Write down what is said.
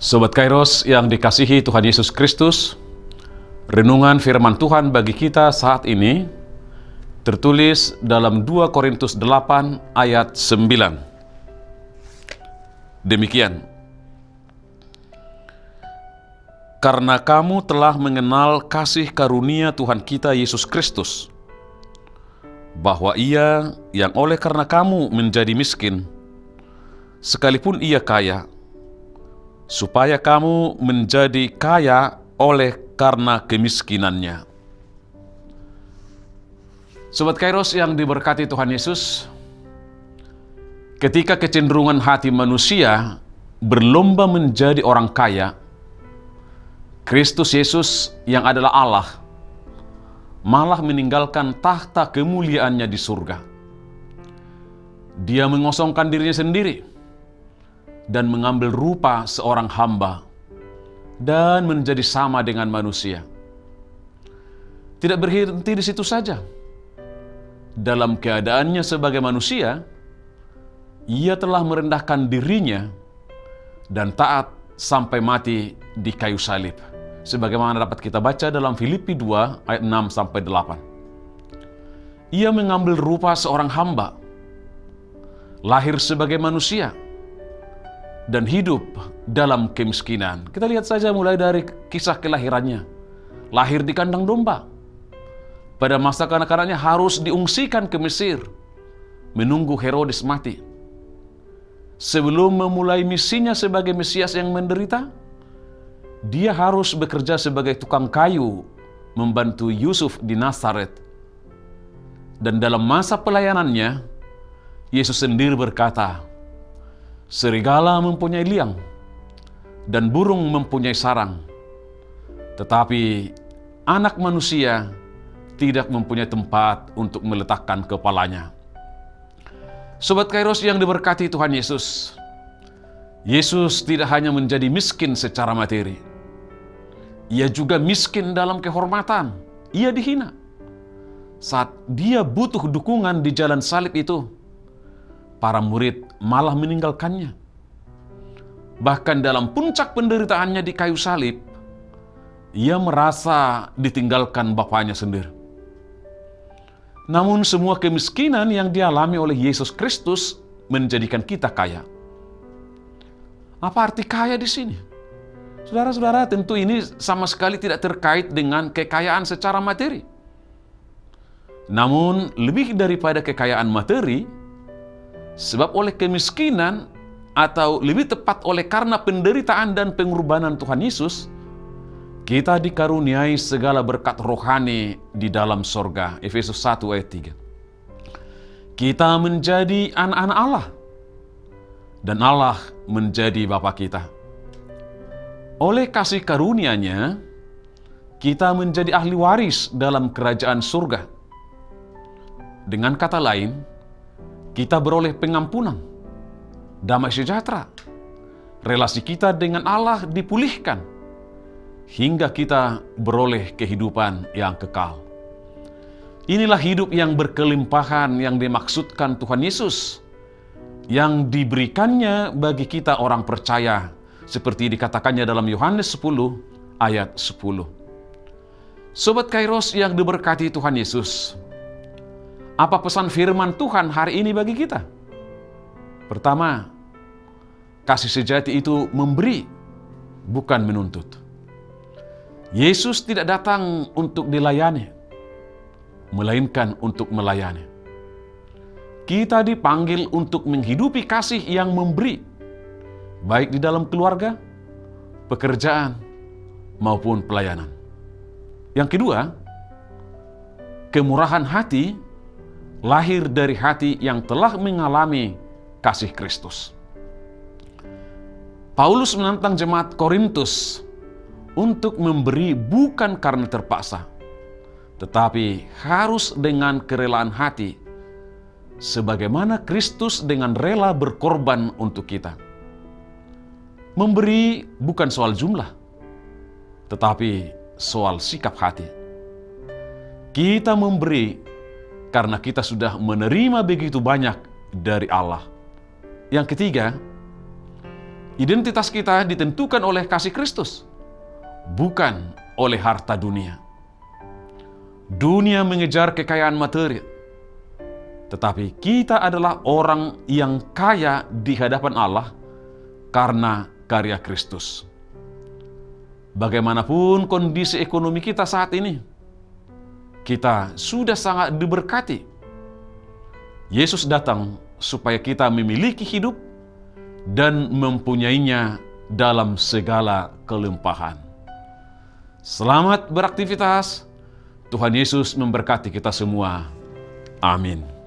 Sobat Kairos yang dikasihi Tuhan Yesus Kristus, renungan firman Tuhan bagi kita saat ini tertulis dalam 2 Korintus 8 ayat 9. Demikian, karena kamu telah mengenal kasih karunia Tuhan kita Yesus Kristus, bahwa Ia yang oleh karena kamu menjadi miskin, sekalipun Ia kaya, supaya kamu menjadi kaya oleh karena kemiskinannya. Sobat Kairos yang diberkati Tuhan Yesus, ketika kecenderungan hati manusia berlomba menjadi orang kaya, Kristus Yesus yang adalah Allah malah meninggalkan tahta kemuliaannya di surga. Dia mengosongkan dirinya sendiri dan mengambil rupa seorang hamba dan menjadi sama dengan manusia. Tidak berhenti di situ saja. Dalam keadaannya sebagai manusia, Ia telah merendahkan dirinya dan taat sampai mati di kayu salib, sebagaimana dapat kita baca dalam Filipi 2 ayat 6-8. Ia mengambil rupa seorang hamba, lahir sebagai manusia, dan hidup dalam kemiskinan. Kita lihat saja mulai dari kisah kelahirannya. Lahir di kandang domba. Pada masa kanak-kanaknya harus diungsikan ke Mesir, menunggu Herodes mati. Sebelum memulai misinya sebagai Mesias yang menderita, dia harus bekerja sebagai tukang kayu, membantu Yusuf di Nazaret. Dan dalam masa pelayanannya, Yesus sendiri berkata, serigala mempunyai liang, dan burung mempunyai sarang, tetapi anak manusia tidak mempunyai tempat untuk meletakkan kepalanya. Sobat Kairos yang diberkati Tuhan Yesus, Yesus tidak hanya menjadi miskin secara materi, Ia juga miskin dalam kehormatan. Ia dihina. Saat Dia butuh dukungan di jalan salib itu, para murid malah meninggalkannya. Bahkan dalam puncak penderitaannya di kayu salib, Ia merasa ditinggalkan Bapaknya sendiri. Namun semua kemiskinan yang dialami oleh Yesus Kristus menjadikan kita kaya. Apa arti kaya di sini? Saudara-saudara, tentu ini sama sekali tidak terkait dengan kekayaan secara materi. Namun lebih daripada kekayaan materi, sebab oleh kemiskinan, atau lebih tepat oleh karena penderitaan dan pengorbanan Tuhan Yesus, kita dikaruniai segala berkat rohani di dalam sorga. Efesus 1 ayat 3. Kita menjadi anak-anak Allah, dan Allah menjadi Bapa kita. Oleh kasih karunia-Nya, kita menjadi ahli waris dalam kerajaan surga. Dengan kata lain, kita beroleh pengampunan, damai sejahtera, relasi kita dengan Allah dipulihkan, hingga kita beroleh kehidupan yang kekal. Inilah hidup yang berkelimpahan yang dimaksudkan Tuhan Yesus, yang diberikannya bagi kita orang percaya, seperti dikatakannya dalam Yohanes 10 ayat 10. Sobat Kairos yang diberkati Tuhan Yesus, apa pesan firman Tuhan hari ini bagi kita? Pertama, kasih sejati itu memberi, bukan menuntut. Yesus tidak datang untuk dilayani, melainkan untuk melayani. Kita dipanggil untuk menghidupi kasih yang memberi, baik di dalam keluarga, pekerjaan, maupun pelayanan. Yang kedua, kemurahan hati lahir dari hati yang telah mengalami kasih Kristus. Paulus menantang jemaat Korintus untuk memberi bukan karena terpaksa, tetapi harus dengan kerelaan hati, sebagaimana Kristus dengan rela berkorban untuk kita. Memberi bukan soal jumlah, tetapi soal sikap hati. Kita memberi karena kita sudah menerima begitu banyak dari Allah. Yang ketiga, Identitas kita ditentukan oleh kasih Kristus, bukan oleh harta dunia. Dunia mengejar kekayaan materi, tetapi kita adalah orang yang kaya di hadapan Allah karena karya Kristus. Bagaimanapun kondisi ekonomi kita saat ini, kita sudah sangat diberkati. Yesus datang supaya kita memiliki hidup dan mempunyainya dalam segala kelimpahan. Selamat beraktivitas. Tuhan Yesus memberkati kita semua. Amin.